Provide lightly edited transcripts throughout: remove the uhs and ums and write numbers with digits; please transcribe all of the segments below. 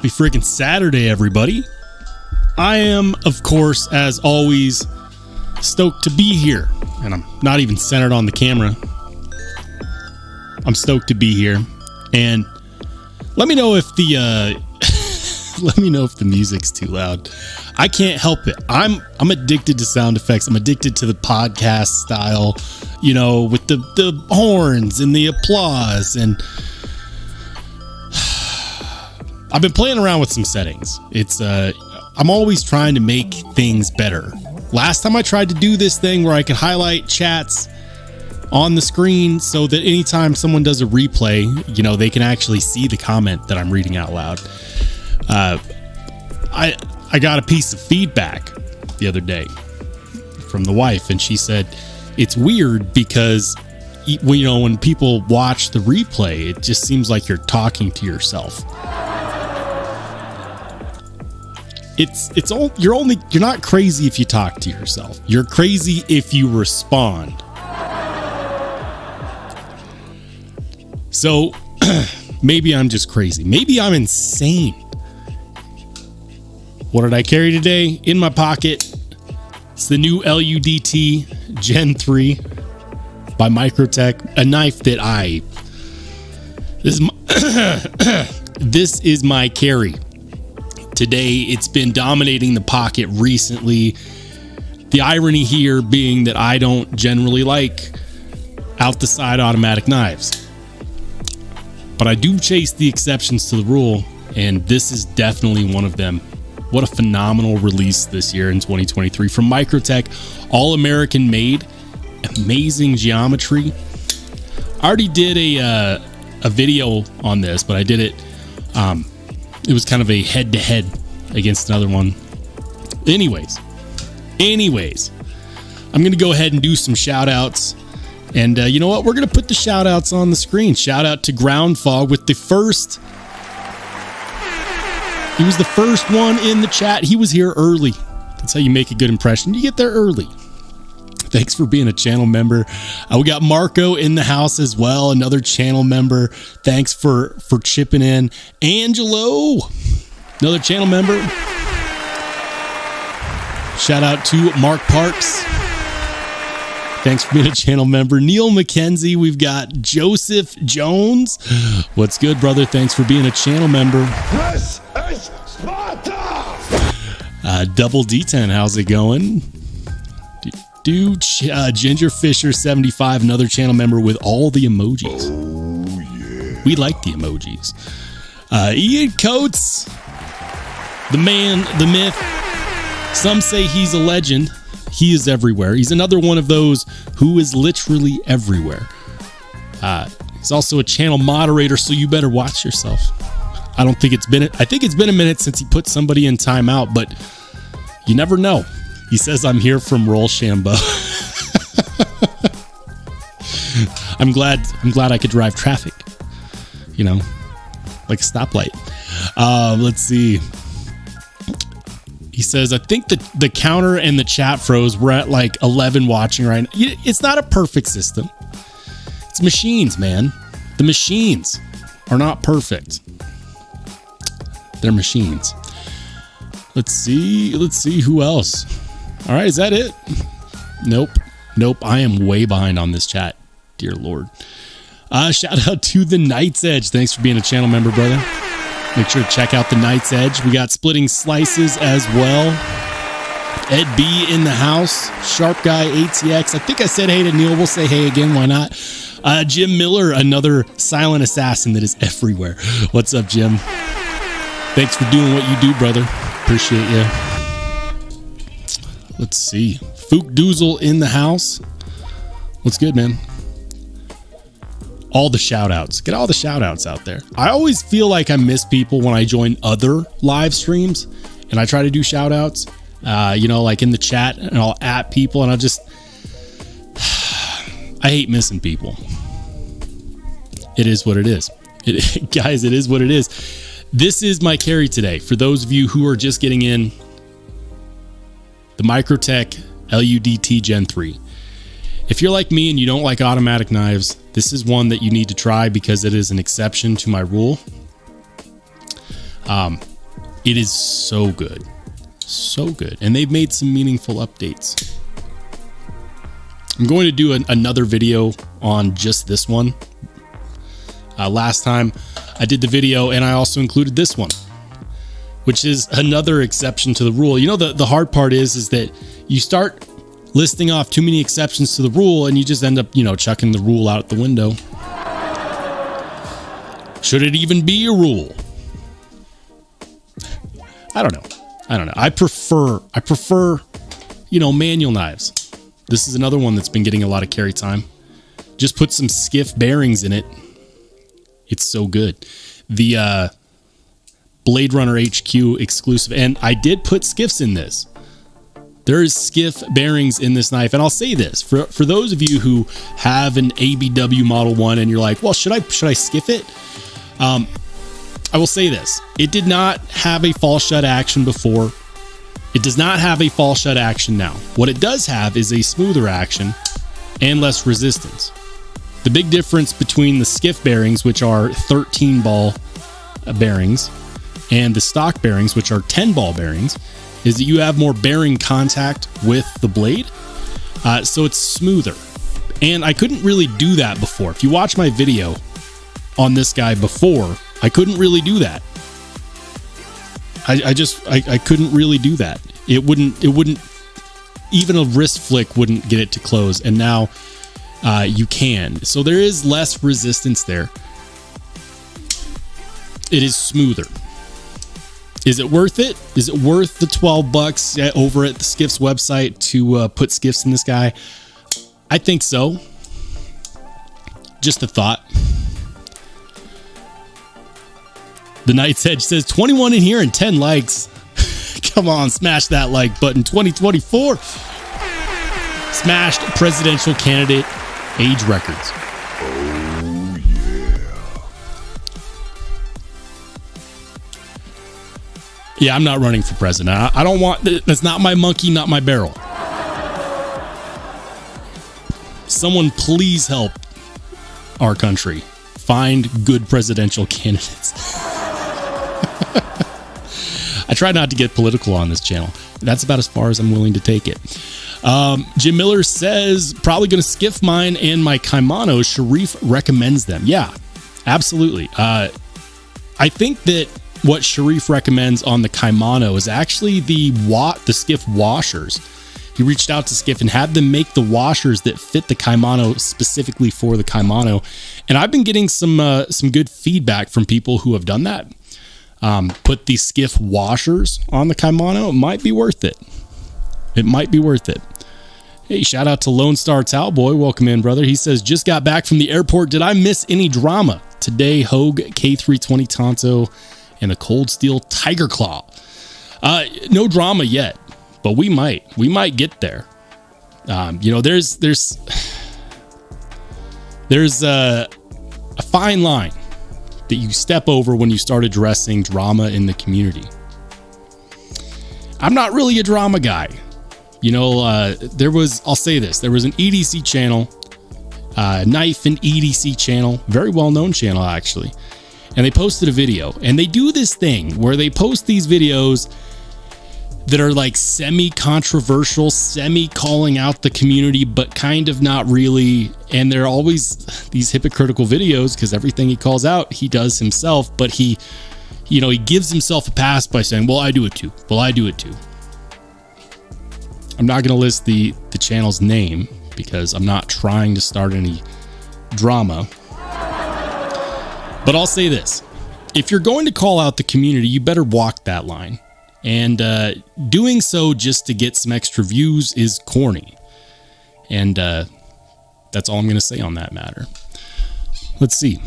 Happy freaking Saturday, everybody. I am, of course, as always, stoked to be here. And I'm not even centered on the camera. I'm stoked to be here. And let me know if the music's too loud. I can't help it. I'm addicted to sound effects. I'm addicted to the podcast style, you know, with the horns and the applause. And I've been playing around with some settings. I'm always trying to make things better. Last time I tried to do this thing where I could highlight chats on the screen so that anytime someone does a replay, you know, they can actually see the comment that I'm reading out loud. I got a piece of feedback the other day from the wife, and she said it's weird because, you know, when people watch the replay, it just seems like you're talking to yourself. You're not crazy if you talk to yourself. You're crazy if you respond. So maybe I'm just crazy. Maybe I'm insane. What did I carry today? In my pocket, it's the new LUDT Gen 3 by Microtech, a knife that this is my carry. Today, it's been dominating the pocket recently. The irony here being that I don't generally like out the side automatic knives. But I do chase the exceptions to the rule, and this is definitely one of them. What a phenomenal release this year in 2023 from Microtech, all American made, amazing geometry. I already did a video on this, but I did it. It was kind of a head-to-head against another one. Anyways, I'm going to go ahead and do some shout-outs. And you know what? We're going to put the shout-outs on the screen. Shout-out to Groundfog with the first... He was the first one in the chat. He was here early. That's how you make a good impression. You get there early. Thanks for being a channel member. We got Marco in the house as well, another channel member. Thanks for chipping in. Angelo, another channel member. Shout out to Mark Parks. Thanks for being a channel member. Neil McKenzie. We've got Joseph Jones. What's good, brother? Thanks for being a channel member. This is Sparta! Double D10, how's it going? Dude, Ginger Fisher 75, another channel member with all the emojis. Oh, yeah. We like the emojis. Ian Coates, the man, the myth. Some say he's a legend. He is everywhere. He's another one of those who is literally everywhere. He's also a channel moderator, so you better watch yourself. I think it's been a minute since he put somebody in timeout, but you never know. He says, I'm here from Rollshambo. I'm glad I could drive traffic, you know, like a stoplight. Let's see. He says, I think the counter and the chat froze. We're at like 11 watching right now. It's not a perfect system. It's machines, man. The machines are not perfect. They're machines. Let's see who else. All right, is that it? Nope. I am way behind on this chat. Dear Lord. Shout out to the Night's Edge. Thanks for being a channel member, brother. Make sure to check out the Night's Edge. We got Splitting Slices as well. Ed B in the house. Sharp Guy ATX. I think I said hey to Neil. We'll say hey again. Why not? Jim Miller, another silent assassin that is everywhere. What's up, Jim? Thanks for doing what you do, brother. Appreciate you. Let's see. Fook Doozle in the house. What's good, man? All the shout outs. Get all the shout outs out there. I always feel like I miss people when I join other live streams and I try to do shout outs, you know, like in the chat, and I'll at people, and I hate missing people. It is what it is. Guys, it is what it is. This is my carry today. For those of you who are just getting in, the Microtech LUDT Gen 3. If you're like me and you don't like automatic knives, this is one that you need to try because it is an exception to my rule. It is so good. So good. And they've made some meaningful updates. I'm going to do another video on just this one. Last time I did the video and I also included this one, which is another exception to the rule. You know, the hard part is that you start listing off too many exceptions to the rule and you just end up, you know, chucking the rule out the window. Should it even be a rule? I don't know. I prefer, you know, manual knives. This is another one that's been getting a lot of carry time. Just put some skiff bearings in it. It's so good. The Blade Runner HQ exclusive, and I did put skiffs in this. There is skiff bearings in this knife, and I'll say this for those of you who have an ABW Model 1 and you're like, well, should I skiff it? I will say this. It did not have a fall shut action before. It does not have a fall shut action now. What it does have is a smoother action and less resistance. The big difference between the skiff bearings, which are 13 ball bearings, and the stock bearings, which are 10 ball bearings, is that you have more bearing contact with the blade. So it's smoother. And I couldn't really do that before. If you watch my video on this guy before, I couldn't really do that. I couldn't really do that. It wouldn't, even a wrist flick wouldn't get it to close. And now you can. So there is less resistance there. It is smoother. Is it worth it? Is it worth the $12 over at the Skiffs website to put skiffs in this guy? I think so. Just a thought. The Knight's Edge says 21 in here and 10 likes. Come on, smash that like button. 2024. Smashed presidential candidate age records. Oh, yeah. Yeah, I'm not running for president. I don't want... That's not my monkey, not my barrel. Someone please help our country find good presidential candidates. I try not to get political on this channel. That's about as far as I'm willing to take it. Jim Miller says, probably going to skiff mine and my kimono. Sharif recommends them. Yeah, absolutely. I think that what Sharif recommends on the kimono is actually the skiff washers. He reached out to Skiff and had them make the washers that fit the kimono specifically for the kimono. And I've been getting some good feedback from people who have done that. Put the Skiff washers on the kimono. It might be worth it. It might be worth it. Hey, shout out to Lone Star Towboy. Welcome in, brother. He says, just got back from the airport. Did I miss any drama? Today, Hogue K320 Tonto and the Cold Steel Tiger Claw. No drama yet, but we might get there. You know, there's a fine line that you step over when you start addressing drama in the community. I'm not really a drama guy. You know, I'll say this, there was an EDC channel, Knife and EDC channel, very well-known channel actually. And they posted a video, and they do this thing where they post these videos that are like semi-controversial, semi-calling out the community, but kind of not really. And they're always these hypocritical videos because everything he calls out, he does himself, but he gives himself a pass by saying, well, I do it too. Well, I do it too. I'm not going to list the channel's name because I'm not trying to start any drama. But I'll say this. If you're going to call out the community, you better walk that line. And doing so just to get some extra views is corny. And that's all I'm going to say on that matter. Let's see.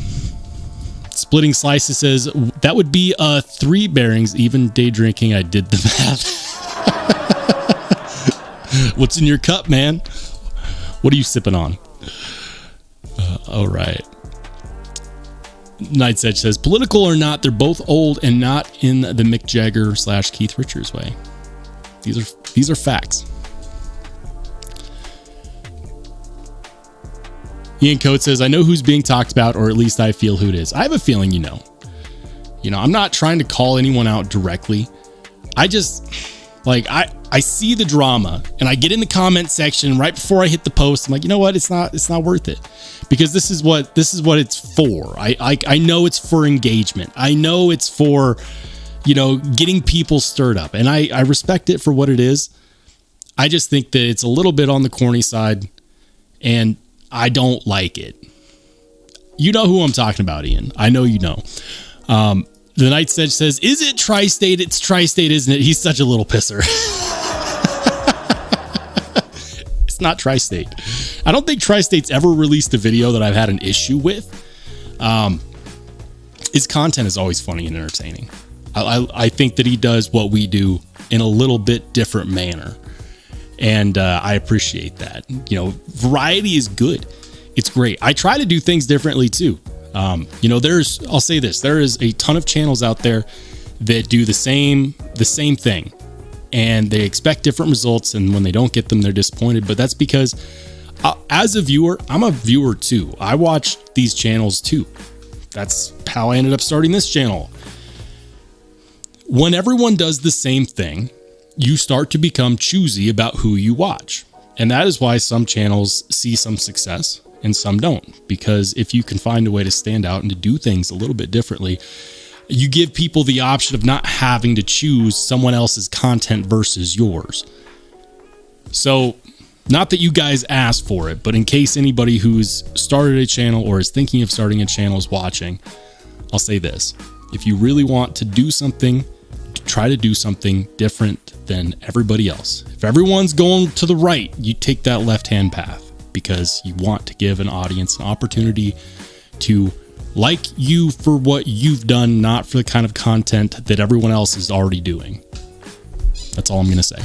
Splitting Slices says, that would be 3 bearings. Even day drinking, I did the math. What's in your cup, man? What are you sipping on? All right. Knight's Edge says, political or not, they're both old and not in the Mick Jagger / Keith Richards way. These are facts. Ian Coates says, I know who's being talked about, or at least I feel who it is. I have a feeling you know. You know, I'm not trying to call anyone out directly. I just like, I see the drama and I get in the comment section right before I hit the post. I'm like, you know what? It's not worth it, because this is what it's for. I know it's for engagement. I know it's for, you know, getting people stirred up, and I respect it for what it is. I just think that it's a little bit on the corny side, and I don't like it. You know who I'm talking about, Ian. I know you know. The Knights Edge says, is it Tri-State? It's Tri-State, isn't it? He's such a little pisser. It's not Tri-State. I don't think Tri-State's ever released a video that I've had an issue with. His content is always funny and entertaining. I think that he does what we do in a little bit different manner. And I appreciate that. You know, variety is good. It's great. I try to do things differently too. You know, I'll say this, there is a ton of channels out there that do the same thing, and they expect different results. And when they don't get them, they're disappointed. But that's because as a viewer, I'm a viewer too. I watch these channels too. That's how I ended up starting this channel. When everyone does the same thing, you start to become choosy about who you watch. And that is why some channels see some success and some don't, because if you can find a way to stand out and to do things a little bit differently, you give people the option of not having to choose someone else's content versus yours. So, not that you guys asked for it, but in case anybody who's started a channel or is thinking of starting a channel is watching, I'll say this. If you really want to do something, try to do something different than everybody else. If everyone's going to the right, you take that left-hand path, because you want to give an audience an opportunity to like you for what you've done, not for the kind of content that everyone else is already doing. That's all I'm going to say.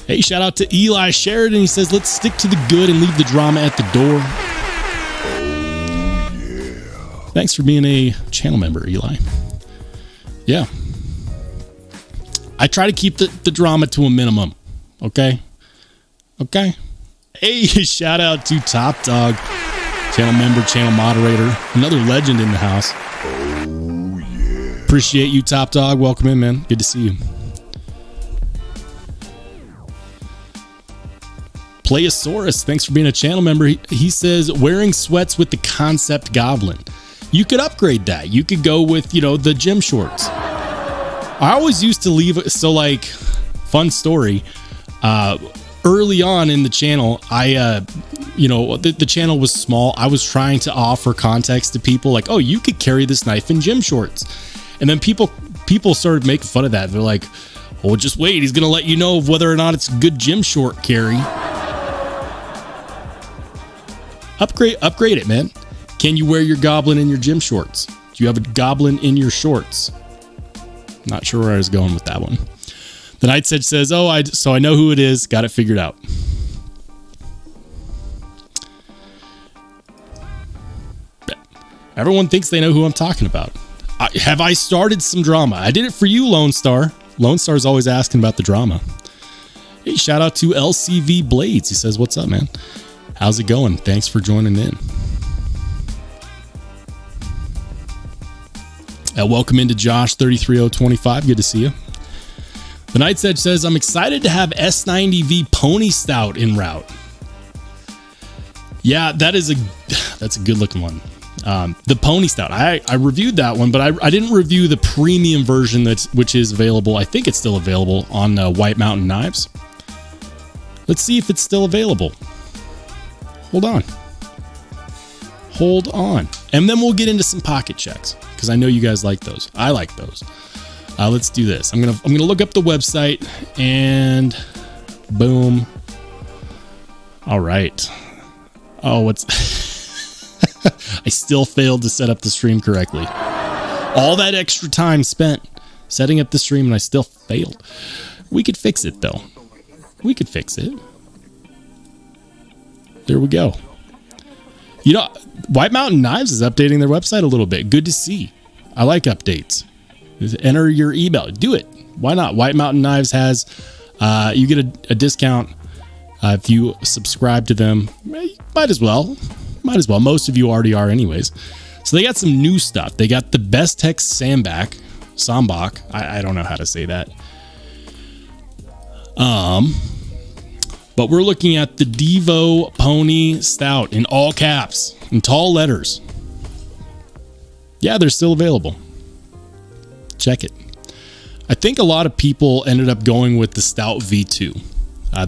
Hey, shout out to Eli Sheridan. He says, let's stick to the good and leave the drama at the door. Oh, yeah. Thanks for being a channel member, Eli. Yeah. I try to keep the drama to a minimum. Okay? Okay? Hey, shout out to Top Dog, channel member, channel moderator, another legend in the house. Oh, yeah. Appreciate you, Top Dog. Welcome in, man. Good to see you. Playosaurus, thanks for being a channel member. He says, wearing sweats with the concept goblin. You could upgrade that. You could go with, you know, the gym shorts. I always used to leave, so like, fun story, early on in the channel, you know, the channel was small. I was trying to offer context to people like, oh, you could carry this knife in gym shorts. And then people started making fun of that. They're like, well, just wait. He's going to let you know whether or not it's a good gym short carry. Upgrade it, man. Can you wear your goblin in your gym shorts? Do you have a goblin in your shorts? Not sure where I was going with that one. The Knights Edge says, oh, so I know who it is. Got it figured out. Everyone thinks they know who I'm talking about. Have I started some drama? I did it for you, Lone Star. Lone Star's always asking about the drama. Hey, shout out to LCV Blades. He says, what's up, man? How's it going? Thanks for joining in. Welcome into Josh 33025. Good to see you. The Knights Edge says, I'm excited to have S90V Pony Stout en route. Yeah, that's a good looking one. The Pony Stout. I reviewed that one, but I didn't review the premium version which is available. I think it's still available on White Mountain Knives. Let's see if it's still available. Hold on. And then we'll get into some pocket checks, because I know you guys like those. I like those. Let's do this. I'm gonna look up the website, and boom. All right. Oh, I still failed to set up the stream correctly. All that extra time spent setting up the stream, and I still failed. We could fix it, though. We could fix it. There we go. You know, White Mountain Knives is updating their website a little bit. Good to see. I like updates. Enter your email. Do it. Why not? White Mountain Knives has, you get a discount if you subscribe to them. Might as well. Most of you already are anyways. So they got some new stuff. They got the bestech Sambach. I don't know how to say that. But we're looking at the Devo Pony Stout in all caps, in tall letters. Yeah, they're still available. Check it. I think a lot of people ended up going with the Stout V2.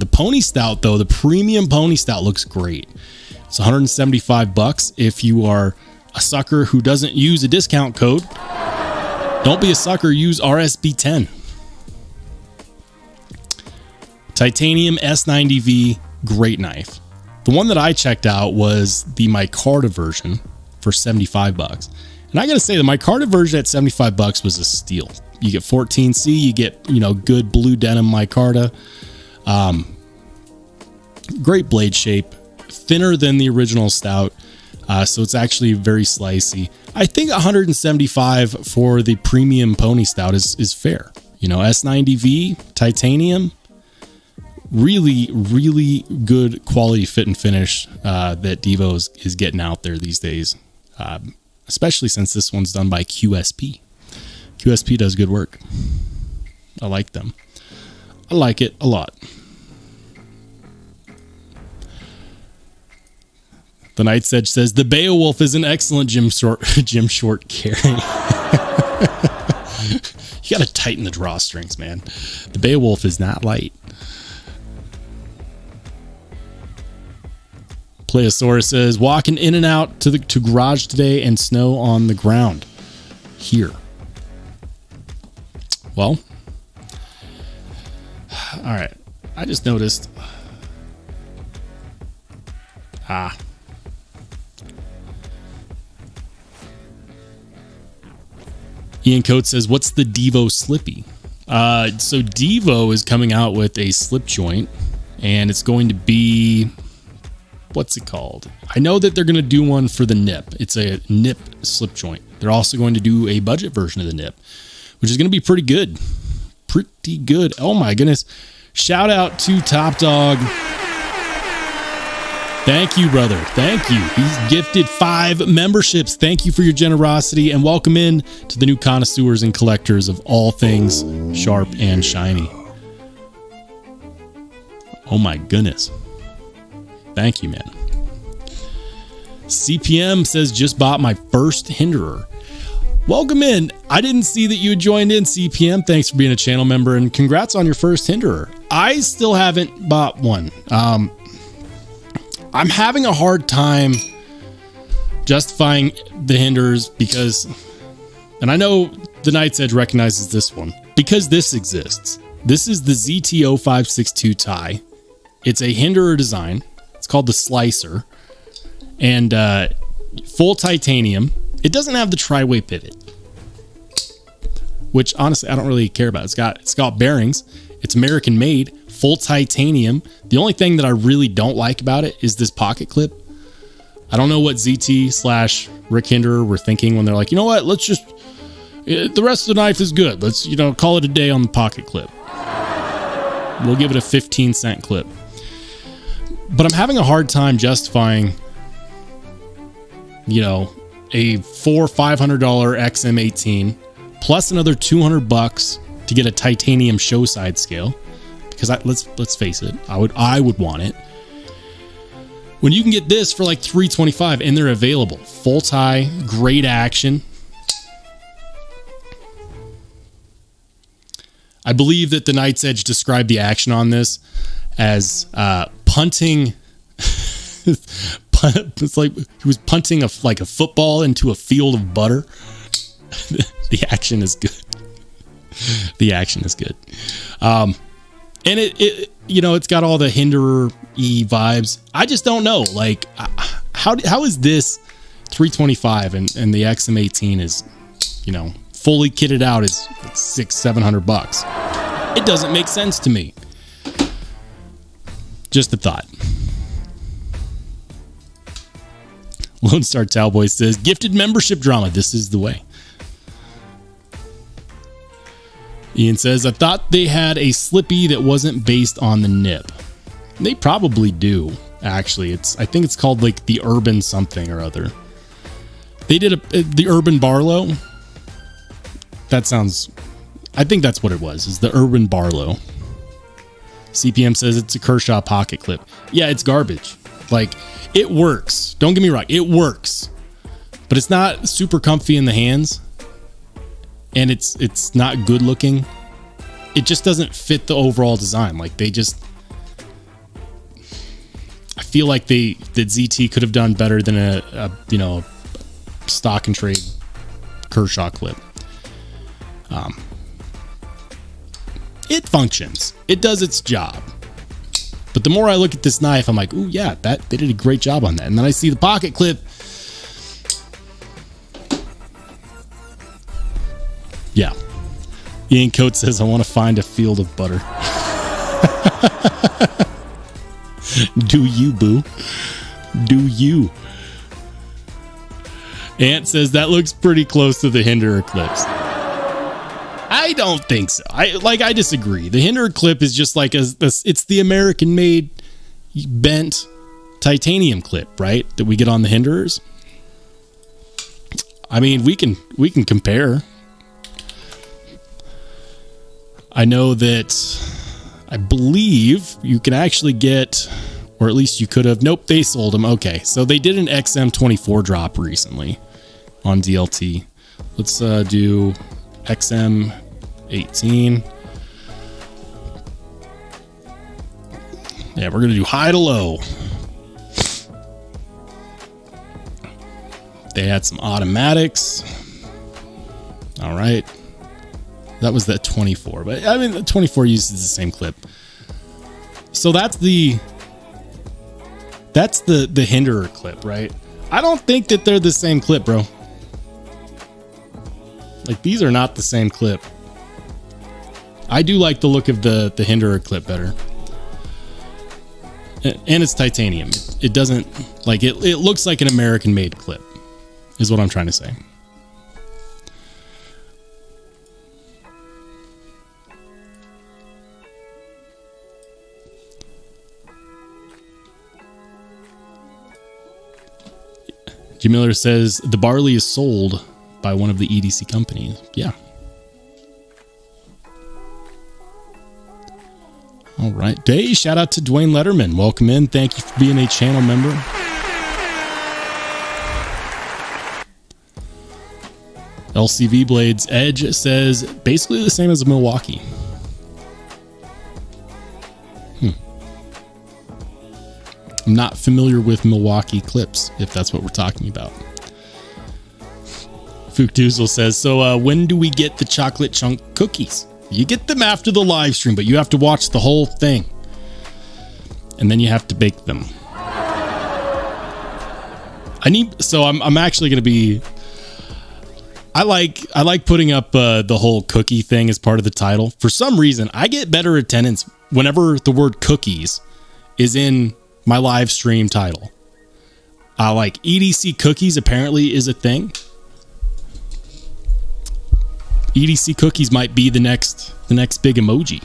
The Pony Stout, though, the premium Pony Stout looks great. It's $175 if you are a sucker who doesn't use a discount code. Don't be a sucker, use RSB10. Titanium S90V, great knife. The one that I checked out was the micarta version for $75. And I gotta say, the micarta version at $75 was a steal. You get 14C, you get, good blue denim micarta. Great blade shape, thinner than the original stout. So it's actually very slicey. I think $175 for the premium Pony Stout is fair. S90V, titanium, really, really good quality fit and finish that Devo is getting out there these days. Especially since this one's done by QSP. QSP does good work. I like them. I like it a lot. The Night's Edge says, the Beowulf is an excellent Jim Short carry. You got to tighten the drawstrings, man. The Beowulf is not light. Pleosaurus says, walking in and out to garage today and snow on the ground here. Well, all right. I just noticed. Ian Coates says, what's the Devo Slippy? So Devo is coming out with a slip joint, and it's going to be, what's it called? I know that they're going to do one for the nip. It's a nip slip joint. They're also going to do a budget version of the nip, which is going to be pretty good. Pretty good. Oh my goodness. Shout out to Top Dog. Thank you, brother. Thank you. He's gifted 5 memberships. Thank you for your generosity, and welcome in to the new connoisseurs and collectors of all things sharp and shiny. Oh my goodness. Thank you, man. CPM says, just bought my first Hinderer. Welcome in. I didn't see that you had joined in, CPM. Thanks for being a channel member, and congrats on your first Hinderer. I still haven't bought one. I'm having a hard time justifying the Hinderers because, and I know the Night's Edge recognizes this one, because this exists. This is the ZT0562 tie. It's a Hinderer design. It's called the Slicer, and full titanium. It doesn't have the tri-way pivot, which honestly I don't really care about. It's got bearings. It's American made, full titanium. The only thing that I really don't like about it is this pocket clip. I don't know what ZT/Rick Hinderer were thinking when they're like, you know what? Let's just, the rest of the knife is good. Let's, call it a day on the pocket clip. We'll give it a 15-cent clip. But I'm having a hard time justifying, a $400-500 XM18 plus another $200 to get a titanium show side scale, because let's face it, I would want it. When you can get this for like $325 and they're available, full tie, great action. I believe that the Night's Edge described the action on this as punting. It's like he was punting a football into a field of butter. The action is good. The action is good. And it's got all the Hinderer-y vibes. I just don't know. Like, how is this $325 and the XM18 is, fully kitted out is $600-700? It doesn't make sense to me. Just a thought. Lone Star Cowboy says, gifted membership drama. This is the way. Ian says, I thought they had a Slippy that wasn't based on the nip. They probably do, actually. I think it's called like the Urban something or other. They did the Urban Barlow. That sounds, I think that's what it was, is the Urban Barlow. CPM says it's a Kershaw pocket clip. Yeah, it's garbage. Like, it works. Don't get me wrong. It works. But it's not super comfy in the hands. And it's not good looking. It just doesn't fit the overall design. Like, they just, I feel like that ZT could have done better than a stock and trade Kershaw clip. It functions. It does its job. But the more I look at this knife, I'm like, ooh, yeah, they did a great job on that. And then I see the pocket clip. Yeah. Ian Coates says, I want to find a field of butter. Do you, boo? Do you? Ant says, that looks pretty close to the Hinderer clips. I don't think so. I disagree. The Hinderer clip is just like it's the American made bent titanium clip, right? That we get on the Hinderers. I mean, we can compare. I know that I believe you can actually get, or at least you could have. Nope, they sold them. Okay, so they did an XM24 drop recently on DLT. Let's do XM18. Yeah, we're gonna do high to low. They had some automatics. All right. That was that 24, but I mean, the 24 uses the same clip. So that's the Hinderer clip, right? I don't think that they're the same clip, bro. Like, these are not the same clip. I do like the look of the Hinderer clip better. And it's titanium. It doesn't, like, it looks like an American made clip, is what I'm trying to say. Jim Miller says the barley is sold by one of the EDC companies. Yeah. All right. Hey, shout out to Dwayne Letterman. Welcome in. Thank you for being a channel member. LCV Blades Edge says basically the same as a Milwaukee. I'm not familiar with Milwaukee clips, if that's what we're talking about. Fookdoozle says, so when do we get the chocolate chunk cookies? You get them after the live stream, but you have to watch the whole thing. And then you have to bake them. I'm actually going to be... I like putting up the whole cookie thing as part of the title. For some reason, I get better attendance whenever the word cookies is in my live stream title. Like EDC cookies apparently is a thing. EDC cookies might be the next big emoji.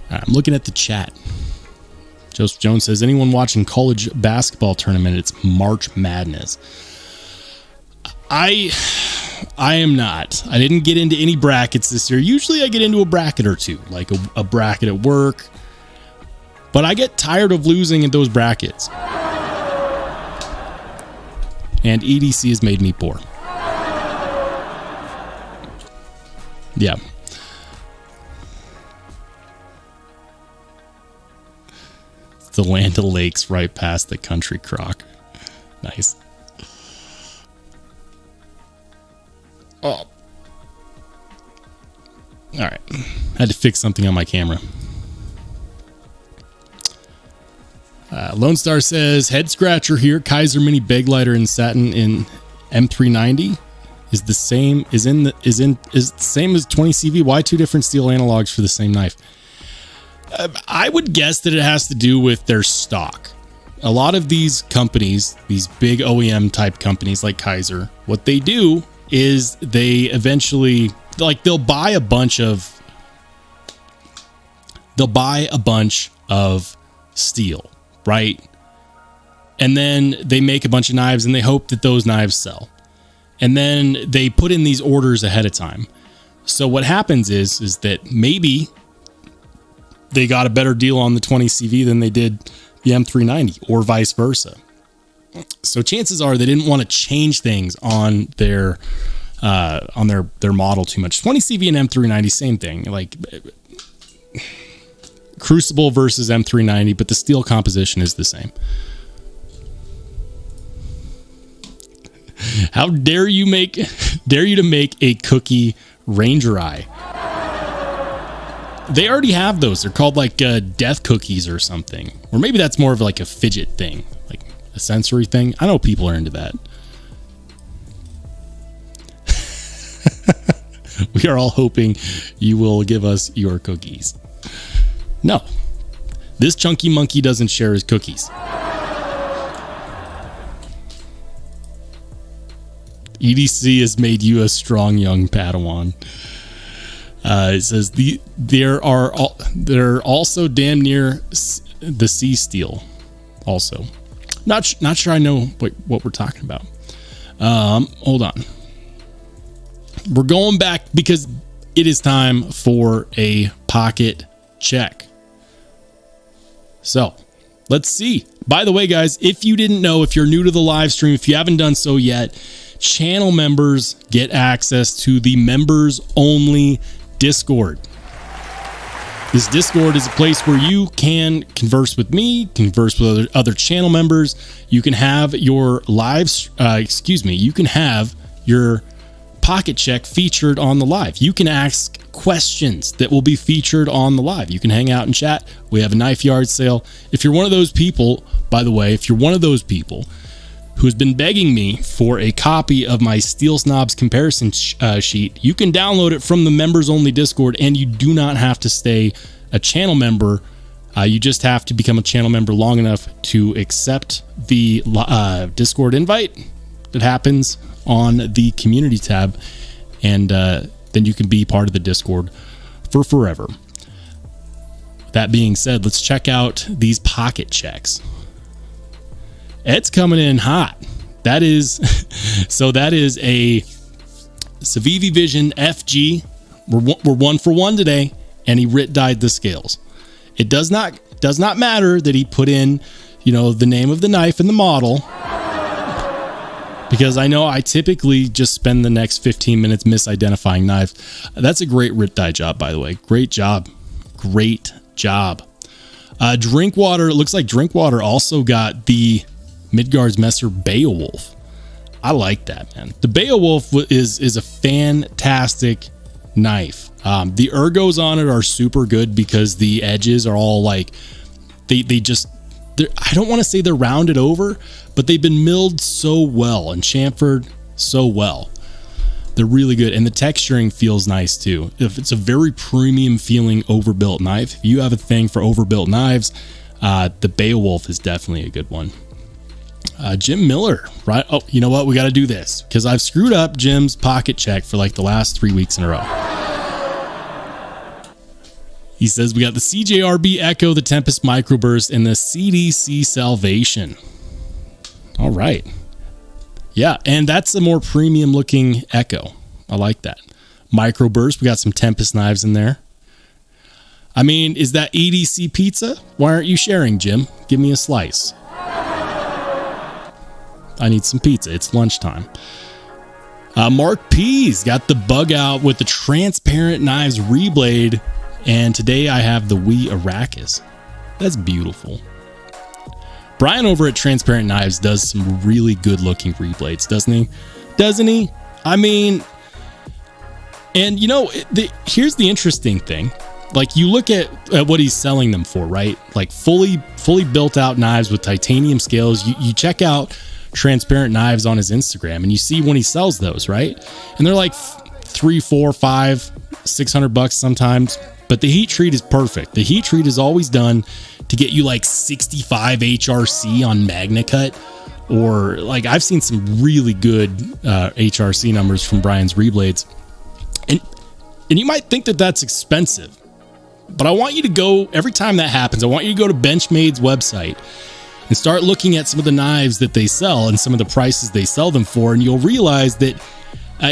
All right, I'm looking at the chat. Joseph Jones says, anyone watching college basketball tournament, it's March Madness. I am not. I didn't get into any brackets this year. Usually I get into a bracket or two, like a bracket at work. But I get tired of losing in those brackets. And EDC has made me poor. Yeah. It's the Land of Lakes right past the Country Crock. Nice. Oh. All right. I had to fix something on my camera. Lone Star says, head scratcher here. Kaiser Mini Big Lighter in satin in M390 is the same as 20 CV. Why two different steel analogs for the same knife? I would guess that it has to do with their stock. A lot of these companies, these big OEM type companies like Kaiser, what they do is they eventually, like, they'll buy a bunch of they'll buy a bunch of steel, right? And then they make a bunch of knives and they hope that those knives sell. And then they put in these orders ahead of time. So what happens is that maybe they got a better deal on the 20 CV than they did the M390 or vice versa. So chances are they didn't want to change things on their model too much. 20 CV and M390, same thing. Like Crucible versus M390, but the steel composition is the same. How dare you to make a cookie Ranger Eye? They already have those. They're called like death cookies or something. Or maybe that's more of like a fidget thing, like a sensory thing. I know people are into that. We are all hoping you will give us your cookies. No, this chunky monkey doesn't share his cookies. EDC has made you a strong young Padawan. It says there are also damn near the sea steel. Also, not sure I know what we're talking about. Hold on. We're going back because it is time for a pocket check. So let's see. By the way, guys, if you didn't know, if you're new to the live stream, if you haven't done so yet, channel members get access to the members only Discord. This Discord is a place where you can converse with me, converse with other channel members. You can have your you can have your pocket check featured on the live. You can ask questions that will be featured on the live. You can hang out and chat. We have a knife yard sale. If you're one of those people, by the way, if you're one of those people who's been begging me for a copy of my Steel Snobs comparison sheet, you can download it from the members only Discord, and you do not have to stay a channel member. You just have to become a channel member long enough to accept the Discord invite that happens on the community tab, and then you can be part of the Discord for forever. That being said, let's check out these pocket checks. Ed's coming in hot. That is a Civivi Vision FG. We're 1 for 1 today, and he dyed the scales. It does not matter that he put in, the name of the knife and the model, because I know I typically just spend the next 15 minutes misidentifying knives. That's a great writ dye job, by the way. Great job. Great job. Drinkwater, it looks like Drinkwater also got the Midgards Messer Beowulf. I like that, man. The Beowulf is a fantastic knife. The ergos on it are super good because the edges are all like, I don't want to say they're rounded over, but they've been milled so well and chamfered so well. They're really good, and the texturing feels nice too. If it's a very premium feeling overbuilt knife, if you have a thing for overbuilt knives, the Beowulf is definitely a good one. Jim Miller, right? Oh, you know what? We got to do this because I've screwed up Jim's pocket check for like the last 3 weeks in a row. He says we got the CJRB Echo, the Tempest Microburst, and the CDC Salvation. All right. Yeah, and that's a more premium looking Echo. I like that. Microburst, we got some Tempest knives in there. I mean, is that EDC pizza? Why aren't you sharing, Jim? Give me a slice. I need some pizza. It's lunchtime. Mark P's got the bug out with the Transparent Knives reblade. And today I have the Wee Arrakis. That's beautiful. Brian over at Transparent Knives does some really good looking reblades, doesn't he? Doesn't he? I mean, and here's the interesting thing. Like, you look at what he's selling them for, right? Like fully built out knives with titanium scales. You check out Transparent Knives on his Instagram and you see when he sells those, right? And they're like $300, $400, $500, $600 sometimes. But the heat treat is perfect. The heat treat is always done to get you like 65 HRC on MagnaCut, or like I've seen some really good HRC numbers from Brian's reblades. And you might think that that's expensive, But I want you to go, every time that happens, I want you to go to Benchmade's website and start looking at some of the knives that they sell and some of the prices they sell them for, and you'll realize that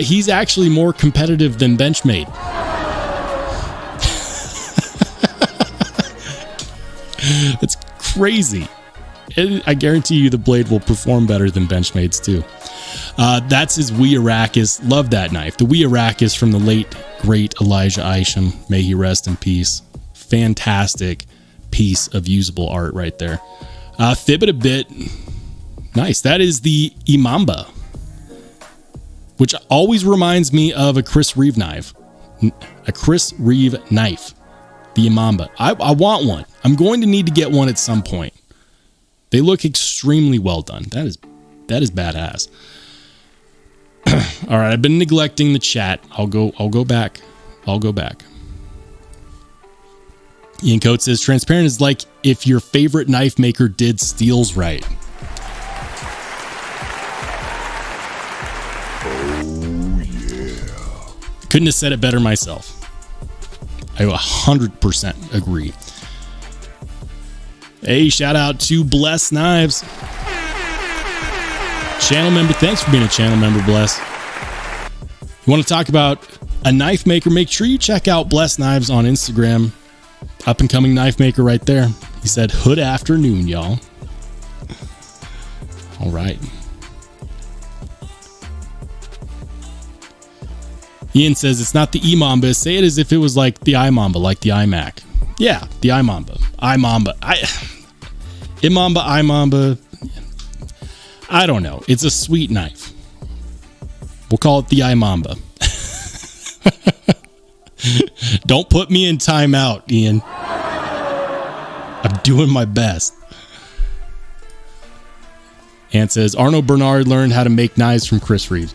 he's actually more competitive than Benchmade. That's crazy. I guarantee you the blade will perform better than Benchmade's too. That's his Wee Arrakis. Love that knife. The Wee Arrakis from the late, great Elijah Isham. May he rest in peace. Fantastic piece of usable art right there. Fib it a bit. Nice. That is the Imamba, which always reminds me of a Chris Reeve knife. A Chris Reeve knife. The Imamba. I want one. I'm going to need to get one at some point. They look extremely well done. That is badass. All right, I've been neglecting the chat. I'll go back. Ian Coates says transparent is like if your favorite knife maker did steels right. Oh, yeah. Couldn't have said it better myself. I 100% agree. Hey, shout out to Bless Knives. Channel member, thanks for being a channel member, Bless. You want to talk about a knife maker? Make sure you check out Bless Knives on Instagram. Up and coming knife maker right there. He said, Hood afternoon, y'all. All right. Ian says it's not the Imamba. Say it as if it was like the iMamba, like the iMac. Yeah, the iMamba. Imamba, iMamba. I don't know. It's a sweet knife. We'll call it the iMamba. Don't put me in timeout, Ian. I'm doing my best. Ant says Arno Bernard learned how to make knives from Chris Reeves.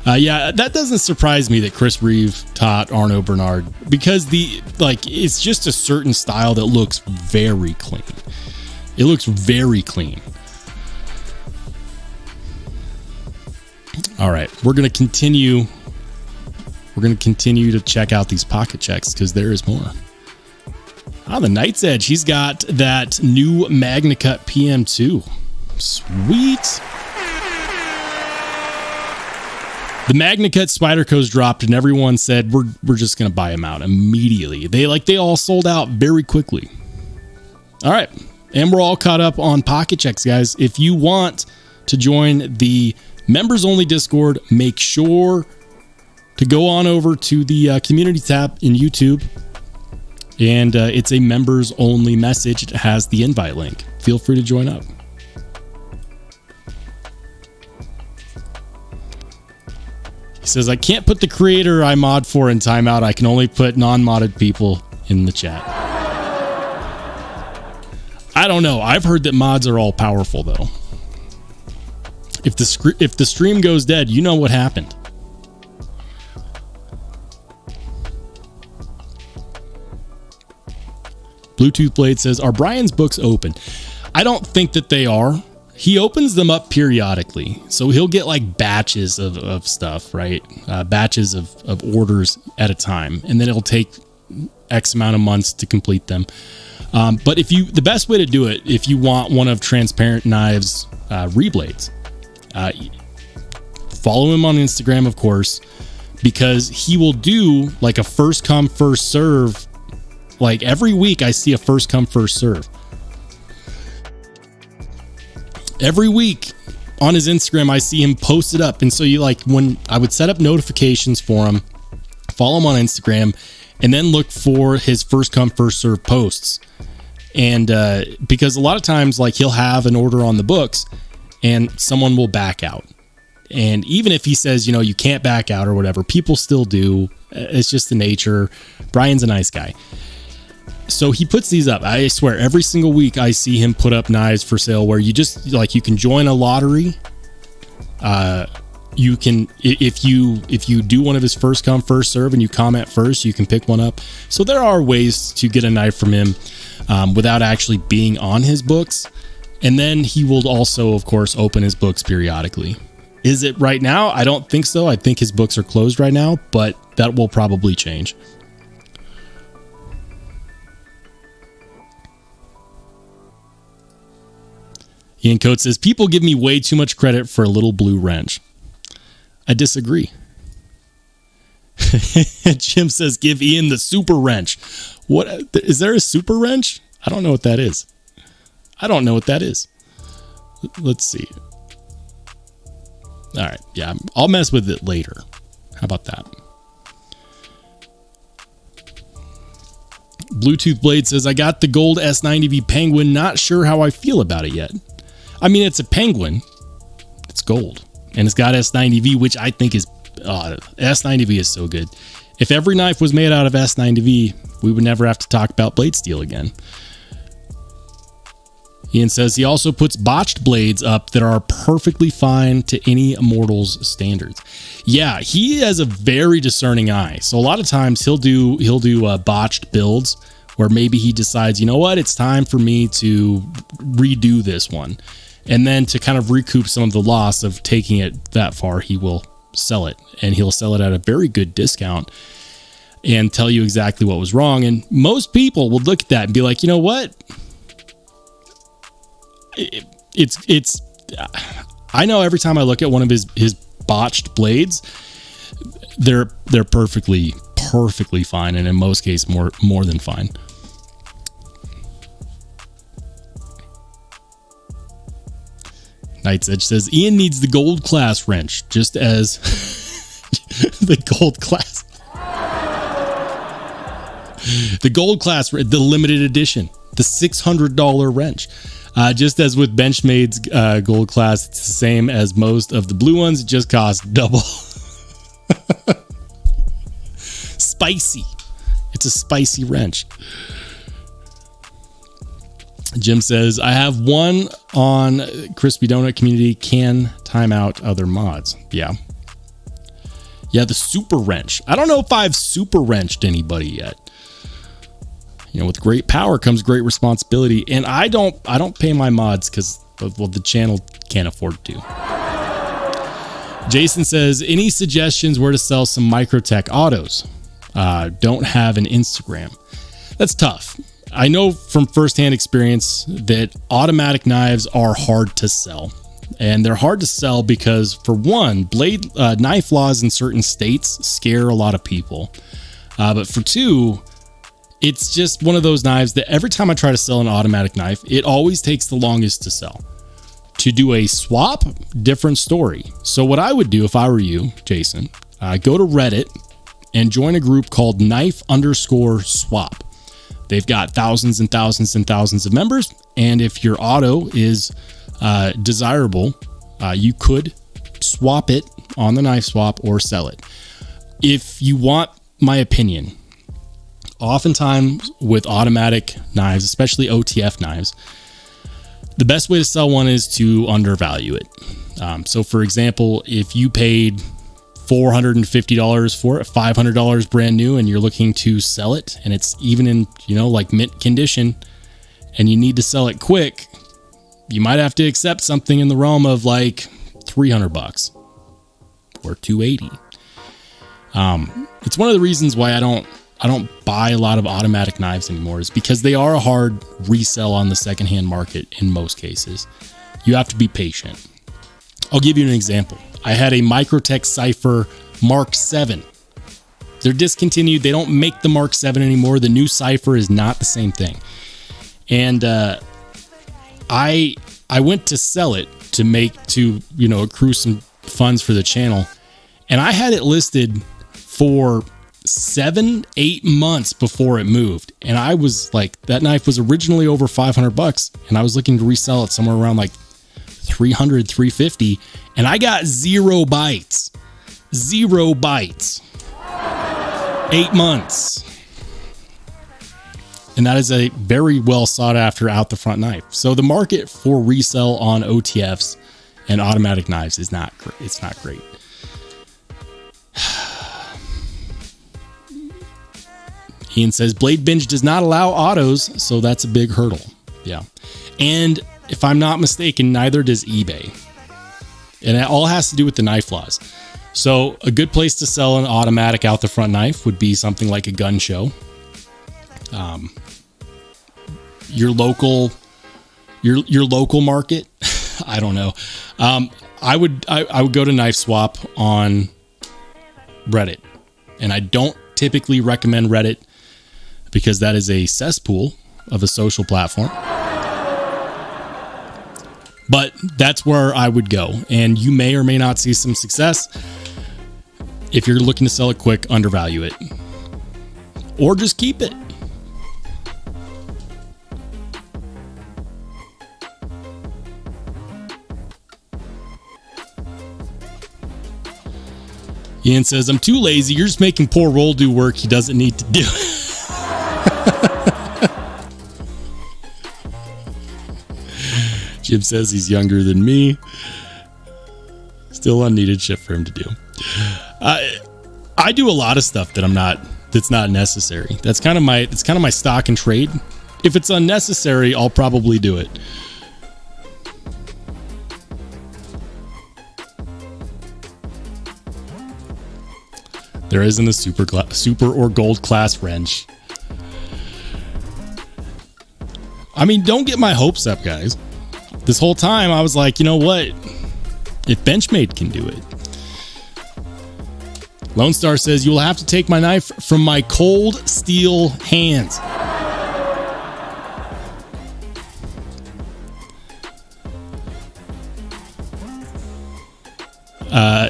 Yeah, that doesn't surprise me that Chris Reeve taught Arno Bernard, because it's just a certain style that looks very clean. It looks very clean. All right, we're going to continue. We're going to continue to check out these pocket checks because there is more. The Knight's Edge. He's got that new MagnaCut PM2. Sweet. The MagnaCut Spydercos dropped and everyone said we're just going to buy them out immediately. They all sold out very quickly. All right. And we're all caught up on pocket checks, guys. If you want to join the members only Discord, make sure to go on over to the community tab in YouTube. And it's a members only message. It has the invite link. Feel free to join up. He says, I can't put the creator I mod for in timeout. I can only put non-modded people in the chat. I don't know. I've heard that mods are all powerful, though. If the stream goes dead, you know what happened. Bluetooth Blade says, are Brian's books open? I don't think that they are. He opens them up periodically. So he'll get like batches of stuff, right? Batches of orders at a time. And then it'll take X amount of months to complete them. But the best way to do it, if you want one of Transparent Knives reblades, follow him on Instagram, of course, because he will do like a first come, first serve. Like every week I see a first come, first serve. Every week on his Instagram, I see him post it up. And so when I would set up notifications for him, follow him on Instagram, and then look for his first come, first serve posts. And because a lot of times he'll have an order on the books and someone will back out. And even if he says, you can't back out or whatever, people still do. It's just the nature. Brian's a nice guy. So he puts these up. I swear every single week I see him put up knives for sale where you just you can join a lottery. You can, if you do one of his first come, first serve and you comment first, you can pick one up. So there are ways to get a knife from him without actually being on his books. And then he will also, of course, open his books periodically. Is it right now? I don't think so. I think his books are closed right now, but that will probably change. Ian Coates says, people give me way too much credit for a little blue wrench. I disagree. Jim says, give Ian the super wrench. What is there a super wrench? I don't know what that is. Let's see. All right. Yeah, I'll mess with it later. How about that? Bluetooth Blade says, I got the gold S90V Penguin. Not sure how I feel about it yet. I mean, it's a Penguin. It's gold. And it's got S90V, which I think is... S90V is so good. If every knife was made out of S90V, we would never have to talk about blade steel again. Ian says he also puts botched blades up that are perfectly fine to any Immortals standards. Yeah, he has a very discerning eye. So a lot of times he'll do botched builds where maybe he decides, you know what, it's time for me to redo this one. And then to kind of recoup some of the loss of taking it that far, he will sell it. And he'll sell it at a very good discount and tell you exactly what was wrong. And most people will look at that and be like, you know what? It's I know every time I look at one of his botched blades, they're perfectly fine, and in most cases more than fine. Knight's Edge says Ian needs the gold class wrench, just as the gold class, the limited edition, the $600 wrench. Just as with Benchmade's gold class, it's the same as most of the blue ones. It just costs double. Spicy. It's a spicy wrench. Jim says, I have one on Crispy Donut Community. Can time out other mods. Yeah. Yeah, the super wrench. I don't know if I've super wrenched anybody yet. You know, with great power comes great responsibility, and I don't pay my mods because, well, the channel can't afford to. Jason says, any suggestions where to sell some microtech autos? Don't have an Instagram. That's tough. I know from firsthand experience that automatic knives are hard to sell, and they're hard to sell because, for one, knife laws in certain states scare a lot of people, but for two, it's just one of those knives that every time I try to sell an automatic knife, it always takes the longest to sell. To do a swap, different story. So what I would do if I were you, Jason, go to Reddit and join a group called knife_swap. They've got thousands and thousands and thousands of members. And if your auto is desirable, you could swap it on the knife swap or sell it. If you want my opinion, oftentimes with automatic knives, especially OTF knives, the best way to sell one is to undervalue it. So for example, if you paid $450 for it, $500 brand new, and you're looking to sell it, and it's even in, like mint condition, and you need to sell it quick, you might have to accept something in the realm of like $300 or $280. It's one of the reasons why I don't buy a lot of automatic knives anymore, is because they are a hard resell on the secondhand market in most cases. You have to be patient. I'll give you an example. I had a microtech Cypher Mark 7. They're discontinued. They don't make the Mark 7 anymore. The new Cypher is not the same thing. And I went to sell it to accrue some funds for the channel. And I had it listed for 7-8 months before it moved, and I was like, that knife was originally over $500, and I was looking to resell it somewhere around like $300, $350, and I got 0 bites. 8 months. And that is a very well sought after out the front knife. So the market for resell on OTFs and automatic knives is not great. It's not great. Ian says, Blade Binge does not allow autos, so that's a big hurdle. Yeah. And if I'm not mistaken, neither does eBay. And it all has to do with the knife laws. So a good place to sell an automatic out the front knife would be something like a gun show. Your local market. I don't know. I would go to Knife Swap on Reddit, and I don't typically recommend Reddit because that is a cesspool of a social platform. But that's where I would go, and you may or may not see some success. If you're looking to sell it quick, undervalue it, or just keep it. Ian says, I'm too lazy. You're just making poor Roll do work he doesn't need to do. Jim says he's younger than me. Still unneeded shit for him to do. I do a lot of stuff that's not necessary. It's kind of my stock and trade. If it's unnecessary, I'll probably do it. There isn't a super or gold class wrench. I mean, don't get my hopes up, guys. This whole time I was like, you know what? If Benchmade can do it. Lone Star says, you will have to take my knife from my cold steel hands.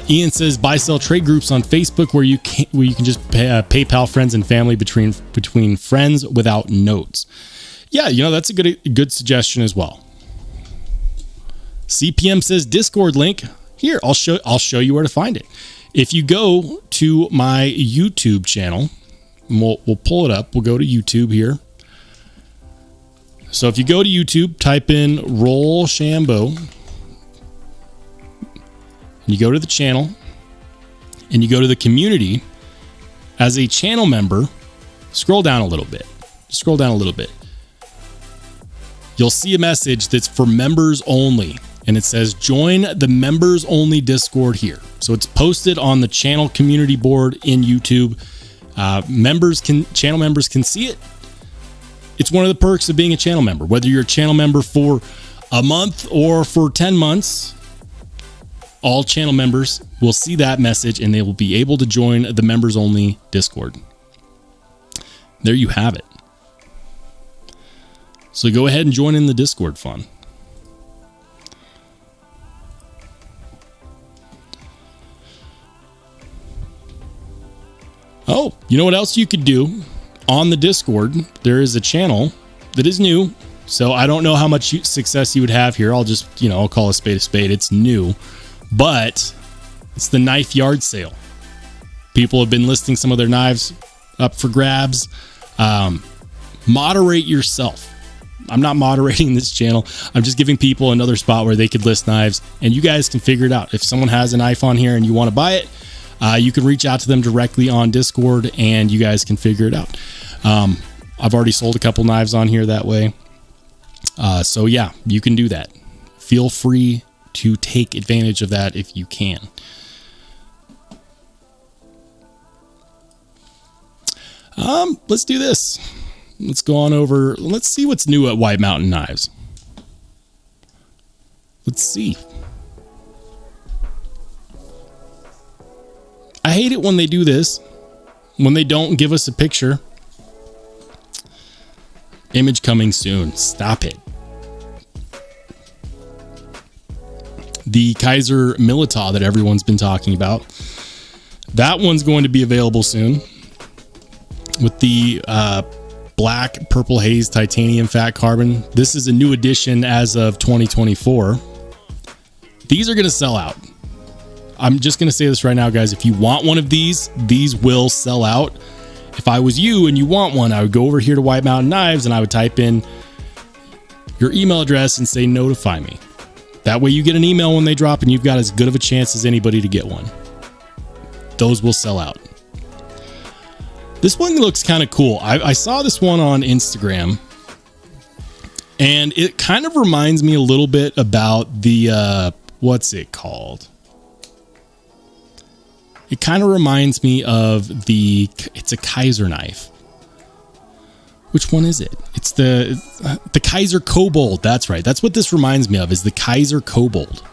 Ian says, buy sell trade groups on Facebook where you can just PayPal friends and family between friends without notes. Yeah, that's a good suggestion as well. CPM says Discord link. Here, I'll show you where to find it. If you go to my YouTube channel, we'll pull it up. We'll go to YouTube here. So if you go to YouTube, type in Rollshambo, and you go to the channel, and you go to the community. As a channel member, scroll down a little bit. Scroll down a little bit. You'll see a message that's for members only, and it says join the members only Discord here. So it's posted on the channel community board in YouTube. Channel members can see it. It's one of the perks of being a channel member. Whether you're a channel member for a month or for 10 months, all channel members will see that message and they will be able to join the members only Discord. There you have it. So go ahead and join in the Discord fun. Oh, you know what else you could do on the Discord? There is a channel that is new. So I don't know how much success you would have here. I'll just, I'll call a spade a spade. It's new, but it's the knife yard sale. People have been listing some of their knives up for grabs. Moderate yourself. I'm not moderating this channel. I'm just giving people another spot where they could list knives, and you guys can figure it out. If someone has a knife on here and you want to buy it, you can reach out to them directly on Discord and you guys can figure it out. I've already sold a couple knives on here that way. So yeah, you can do that. Feel free to take advantage of that if you can. Let's do this. Let's go on over. Let's see what's new at White Mountain Knives. Let's see. I hate it when they do this, when they don't give us a picture. Image coming soon. Stop it. The Kaiser Milita that everyone's been talking about. That one's going to be available soon with the black purple haze titanium fat carbon. This is a new edition as of 2024. These are going to sell out. I'm just going to say this right now, guys. If you want one of these will sell out. If I was you and you want one, I would go over here to White Mountain Knives and I would type in your email address and say notify me. That way you get an email when they drop and you've got as good of a chance as anybody to get one. Those will sell out. This one looks kind of cool. I saw this one on Instagram and it kind of reminds me a little bit about the, what's it called? It kind of reminds me of it's a Kaiser knife. Which one is it? It's the Kaiser Kobold. That's right. That's what this reminds me of, is the Kaiser Kobold.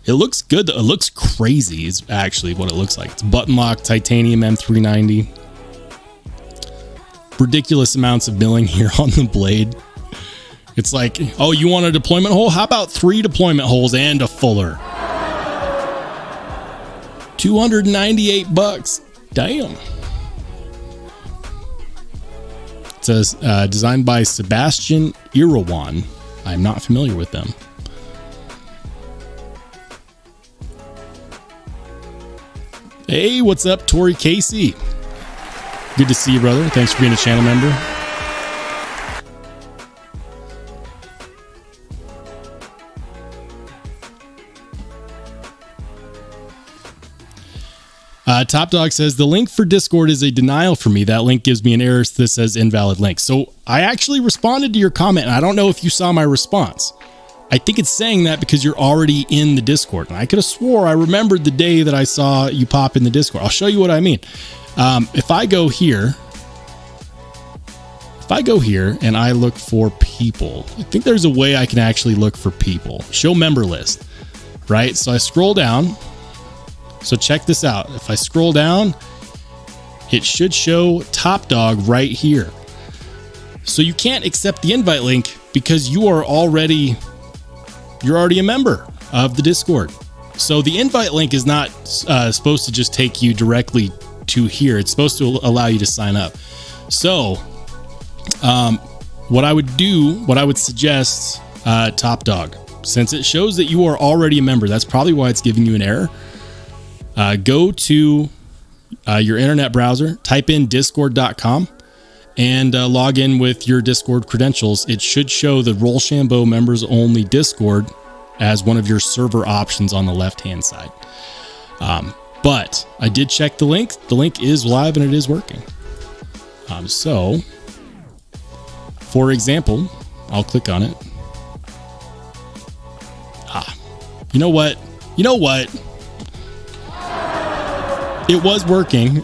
It looks good. It looks crazy is actually what it looks like. It's button lock titanium M390. Ridiculous amounts of milling here on the blade. It's like, oh, you want a deployment hole? How about 3 deployment holes and a fuller? $298. Damn. It says designed by Sebastian Irawan. I'm not familiar with them. Hey, what's up, Tori Casey? Good to see you, brother. Thanks for being a channel member. Top Dog says the link for Discord is a denial for me. That link gives me an error that says invalid link. So I actually responded to your comment, and I don't know if you saw my response. I think it's saying that because you're already in the Discord. And I could have swore I remembered the day that I saw you pop in the Discord. I'll show you what I mean. If I go here and I look for people, I think there's a way I can actually look for people. Show member list, right? So I scroll down. So check this out. If I scroll down, it should show Top Dog right here. So you can't accept the invite link because you're already a member of the Discord. So the invite link is not supposed to just take you directly to here. It's supposed to allow you to sign up. So what I would suggest, Top Dog, since it shows that you are already a member, that's probably why it's giving you an error. Go to your internet browser, type in discord.com, and log in with your Discord credentials. It should show the Rollshambo members only Discord as one of your server options on the left-hand side. But I did check the link. The link is live and it is working. So, for example, I'll click on it. You know what? It was working.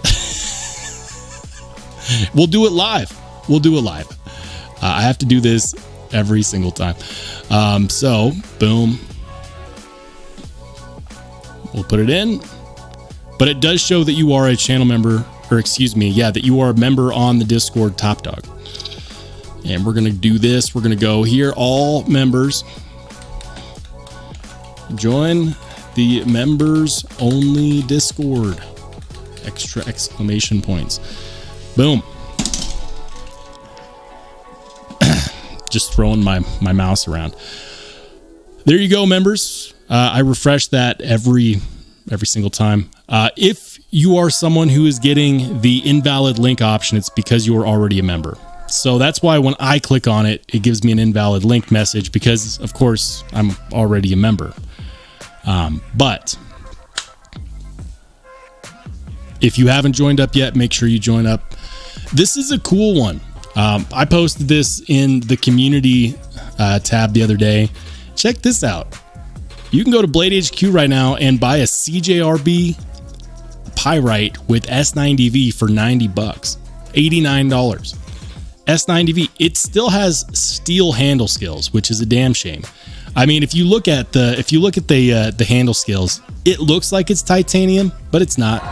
We'll do it live. I have to do this every single time. So, boom. We'll put it in. But it does show that you are a channel member, or excuse me, that you are a member on the Discord, Top Dog. And we're going to do this. We're going to go here, all members. Join the members only Discord. Extra exclamation points. Boom. Just throwing my mouse around. There you go, members. I refresh that every single time. If you are someone who is getting the invalid link option, it's because you are already a member. So that's why when I click on it, it gives me an invalid link message because, of course, I'm already a member. But if you haven't joined up yet, make sure you join up. This is a cool one. I posted this in the community tab the other day. Check this out. You can go to Blade HQ right now and buy a CJRB Pyrite with S90V for $90, $89. S90V. It still has steel handle skills, which is a damn shame. I mean, if you look at the handle skills, it looks like it's titanium, but it's not.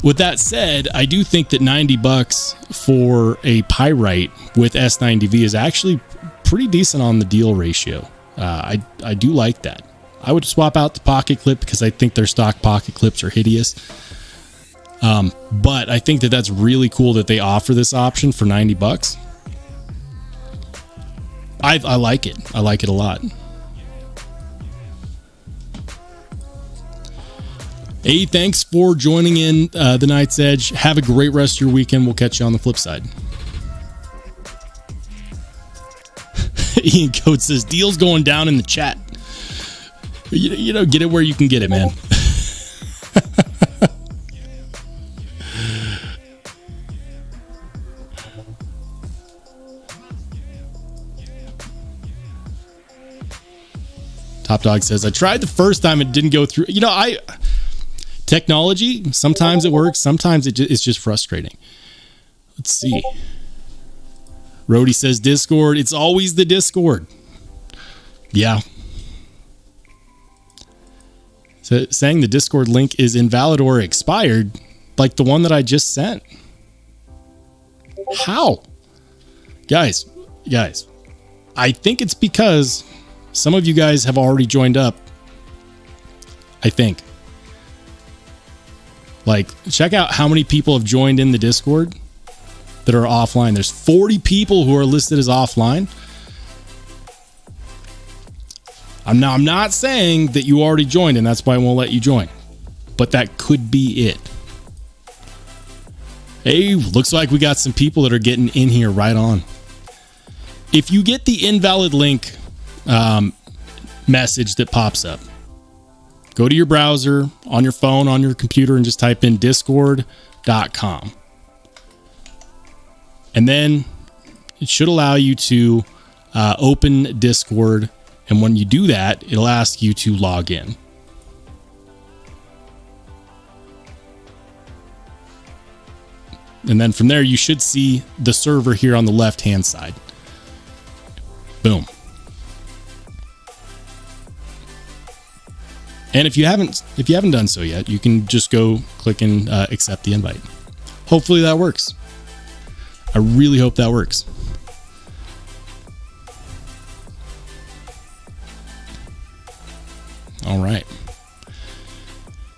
With that said, I do think that $90 for a Pyrite with S90V is actually pretty decent on the deal ratio. I do like that. I would swap out the pocket clip because I think their stock pocket clips are hideous. But I think that that's really cool that they offer this option for $90. I like it. I like it a lot. Hey, thanks for joining in the Night's Edge. Have a great rest of your weekend. We'll catch you on the flip side. Ian Code says, deal's going down in the chat. You know, get it where you can get it, man. Top Dog says, I tried the first time, it didn't go through. You know, technology, sometimes it works, sometimes it's just frustrating. Let's see. Rhodey says Discord. It's always the Discord. Yeah. So saying the Discord link is invalid or expired, like the one that I just sent. How? Guys, I think it's because some of you guys have already joined up. I think. Like, check out how many people have joined in the Discord that are offline. There's 40 people who are listed as offline. I'm not saying that you already joined and that's why I won't let you join. But that could be it. Hey, looks like we got some people that are getting in here right on. If you get the invalid link message that pops up, go to your browser, on your phone, on your computer, and just type in discord.com. And then it should allow you to open Discord. And when you do that, it'll ask you to log in. And then from there, you should see the server here on the left-hand side. Boom. And if you haven't done so yet, you can just go click and accept the invite. Hopefully that works. I really hope that works. All right.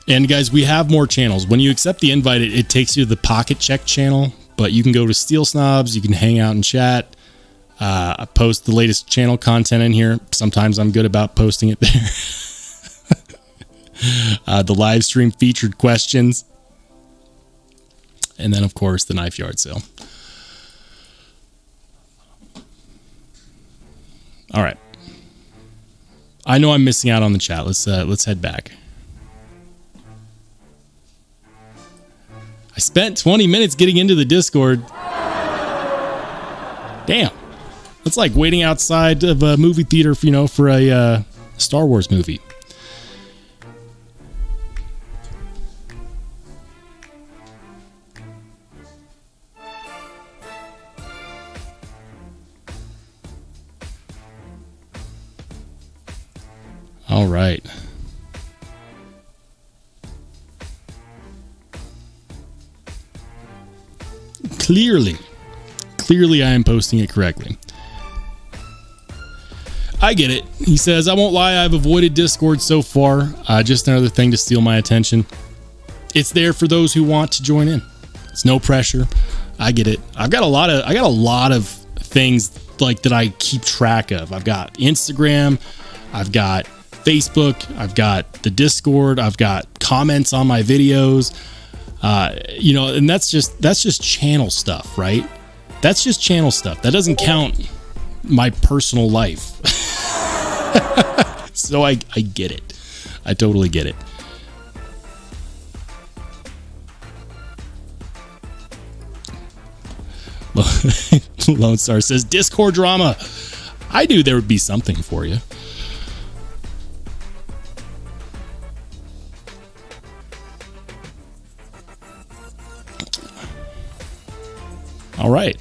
And guys, we have more channels. When you accept the invite, it takes you to the Pocket Check channel, but you can go to Steel Snobs, you can hang out and chat. I post the latest channel content in here. Sometimes I'm good about posting it there. The live stream featured questions. And then, of course, the knife yard sale. All right. I know I'm missing out on the chat. Let's head back. I spent 20 minutes getting into the Discord. Damn. That's like waiting outside of a movie theater, for a Star Wars movie. All right. Clearly I am posting it correctly. I get it. He says, I won't lie, I've avoided Discord so far. Just another thing to steal my attention. It's there for those who want to join in. It's no pressure. I get it. I got a lot of things like that I keep track of. I've got Instagram, I've got Facebook, I've got the Discord, I've got comments on my videos. And that's just channel stuff, right? That's just channel stuff. That doesn't count my personal life. So I get it. I totally get it. Lone Star says Discord drama. I knew there would be something for you. All right.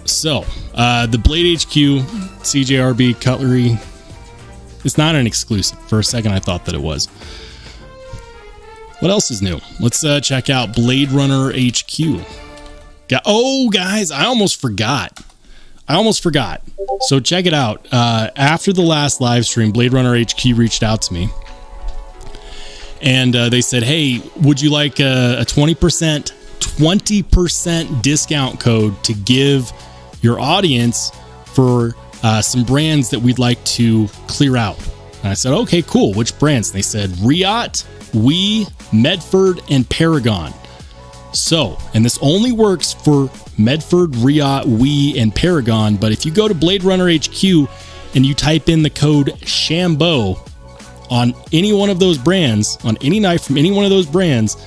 So, the Blade HQ CJRB cutlery, it's not an exclusive. For a second, I thought that it was. What else is new? Let's check out Blade Runner HQ. Oh, guys, I almost forgot. So check it out. After the last live stream, Blade Runner HQ reached out to me. And they said, hey, would you like a 20% discount code to give your audience for some brands that we'd like to clear out? And I said, okay, cool. Which brands? And they said Riot, WE, Medford, and Paragon. So, and this only works for Medford, Riot, WE, and Paragon. But if you go to Blade Runner HQ and you type in the code Shambo on any one of those brands, on any knife from any one of those brands,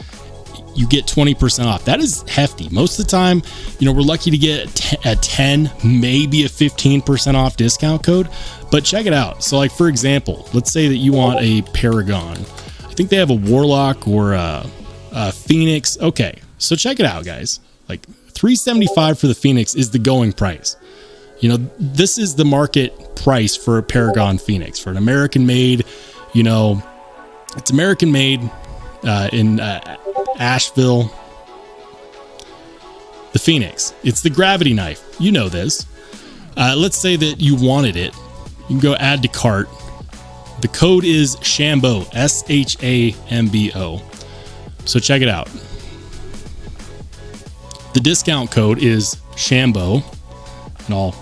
you get 20% off. That is hefty. Most of the time, we're lucky to get a 10, maybe a 15% off discount code. But check it out. So, like, for example, let's say that you want a Paragon. I think they have a Warlock or a Phoenix. Okay, so check it out, guys. Like $375 for the Phoenix is the going price. You know, this is the market price for a Paragon Phoenix, for an American made. You know, it's American made in Asheville. The Phoenix, it's the gravity knife. You know this. Let's say that you wanted it. You can go add to cart. The code is Shambo, SHAMBO. So check it out. The discount code is Shambo, and all.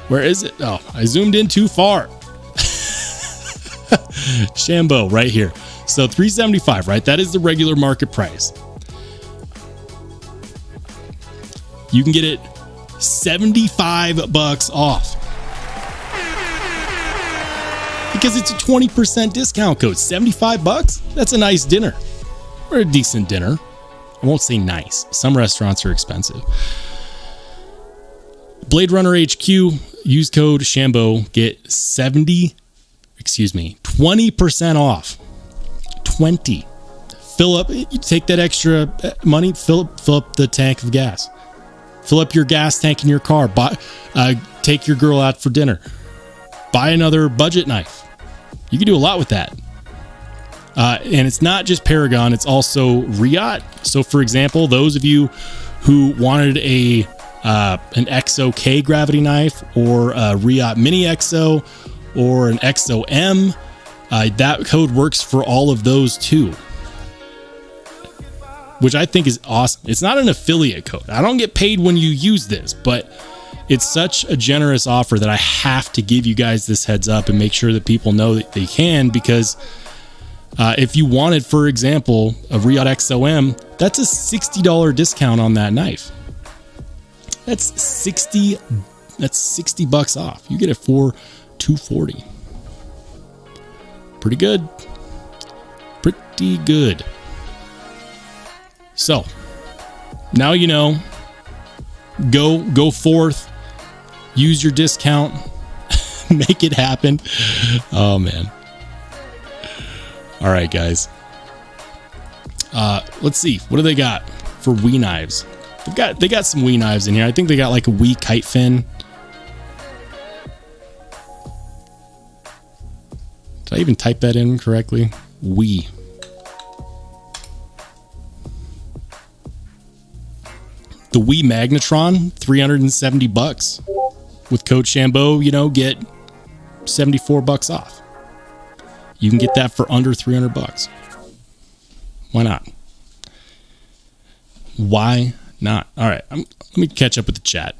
Where is it? Oh, I zoomed in too far. Shambo right here. So $375, right? That is the regular market price. You can get it $75 off. Because it's a 20% discount code. $75? That's a nice dinner. Or a decent dinner. I won't say nice. Some restaurants are expensive. Blade Runner HQ, use code Shambo, get 20% off. 20. Fill up, you take that extra money, fill up the tank of gas. Fill up your gas tank in your car. Take your girl out for dinner. Buy another budget knife. You can do a lot with that. And it's not just Paragon, it's also Riot. So for example, those of you who wanted an XOK gravity knife, or a Riot Mini XO, or an XOM, that code works for all of those too, which I think is awesome. It's not an affiliate code. I don't get paid when you use this, but it's such a generous offer that I have to give you guys this heads up and make sure that people know that they can, because if you wanted, for example, a Riot XOM, that's a $60 discount on that knife. That's $60 off. You get it for $240. Pretty good. Pretty good. So now you know. Go forth. Use your discount. Make it happen. Oh man. All right, guys. Let's see. What do they got for Wii knives? They got some Wii knives in here. I think they got like a Wii kite fin. Did I even type that in correctly? Wii. The Wii Magnetron, $370. With code Shambo, you know, get $74 off. You can get that for under $300. Why not? Why not? All right, let me catch up with the chat.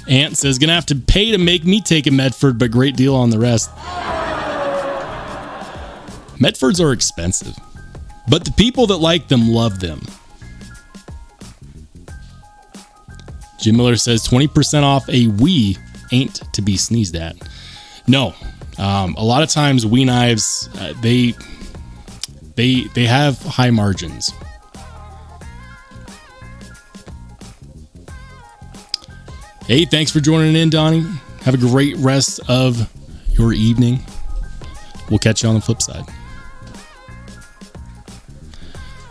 Ant says, gonna have to pay to make me take a Medford, but great deal on the rest. Medfords are expensive, but the people that like them love them. Jim Miller says 20% off a Wii ain't to be sneezed at. No, a lot of times Wii knives, they have high margins. Hey, thanks for joining in, Donnie. Have a great rest of your evening. We'll catch you on the flip side.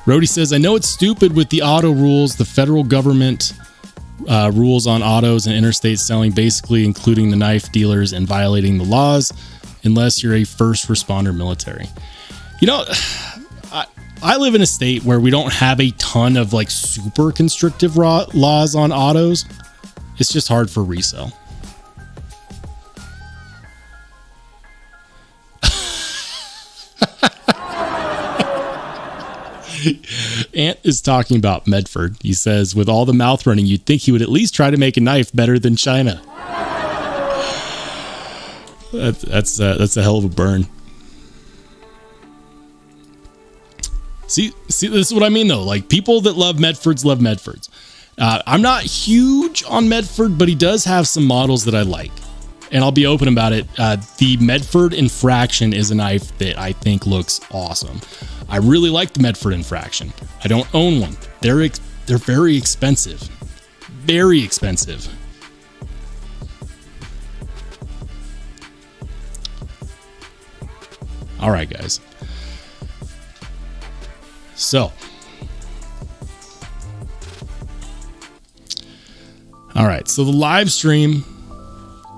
Rody says, I know it's stupid with the auto rules. The federal government rules on autos and interstate selling, basically including the knife dealers and violating the laws, unless you're a first responder military. You know, I live in a state where we don't have a ton of like super constrictive laws on autos. It's just hard for resale. Ant is talking about Medford. He says, with all the mouth running, you'd think he would at least try to make a knife better than China. That's a hell of a burn. See, this is what I mean though. Like, people that love Medfords love Medfords. I'm not huge on Medford, but he does have some models that I like, and I'll be open about it. The Medford Infraction is a knife that I think looks awesome. I really like the Medford Infraction. I don't own one. They're they're very expensive. Very expensive. All right, guys. So, all right. So the live stream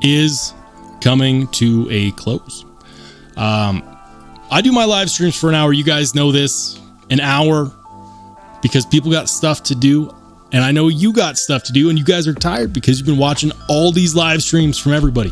is coming to a close. I do my live streams for an hour. You guys know this, an hour, because people got stuff to do. And I know you got stuff to do, and you guys are tired because you've been watching all these live streams from everybody.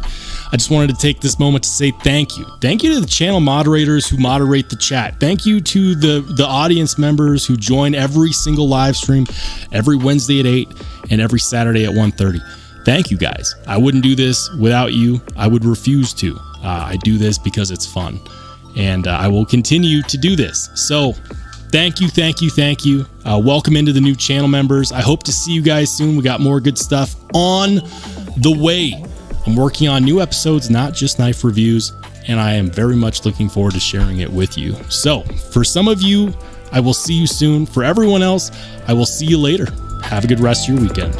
I just wanted to take this moment to say thank you. Thank you to the channel moderators who moderate the chat. Thank you to the audience members who join every single live stream every Wednesday at 8 and every Saturday at 1:30. Thank you, guys. I wouldn't do this without you. I would refuse to. I do this because it's fun, and I will continue to do this. So thank you, thank you, thank you. Welcome into the new channel members. I hope to see you guys soon. We got more good stuff on the way. I'm working on new episodes, not just knife reviews, and I am very much looking forward to sharing it with you. So for some of you, I will see you soon. For everyone else, I will see you later. Have a good rest of your weekend.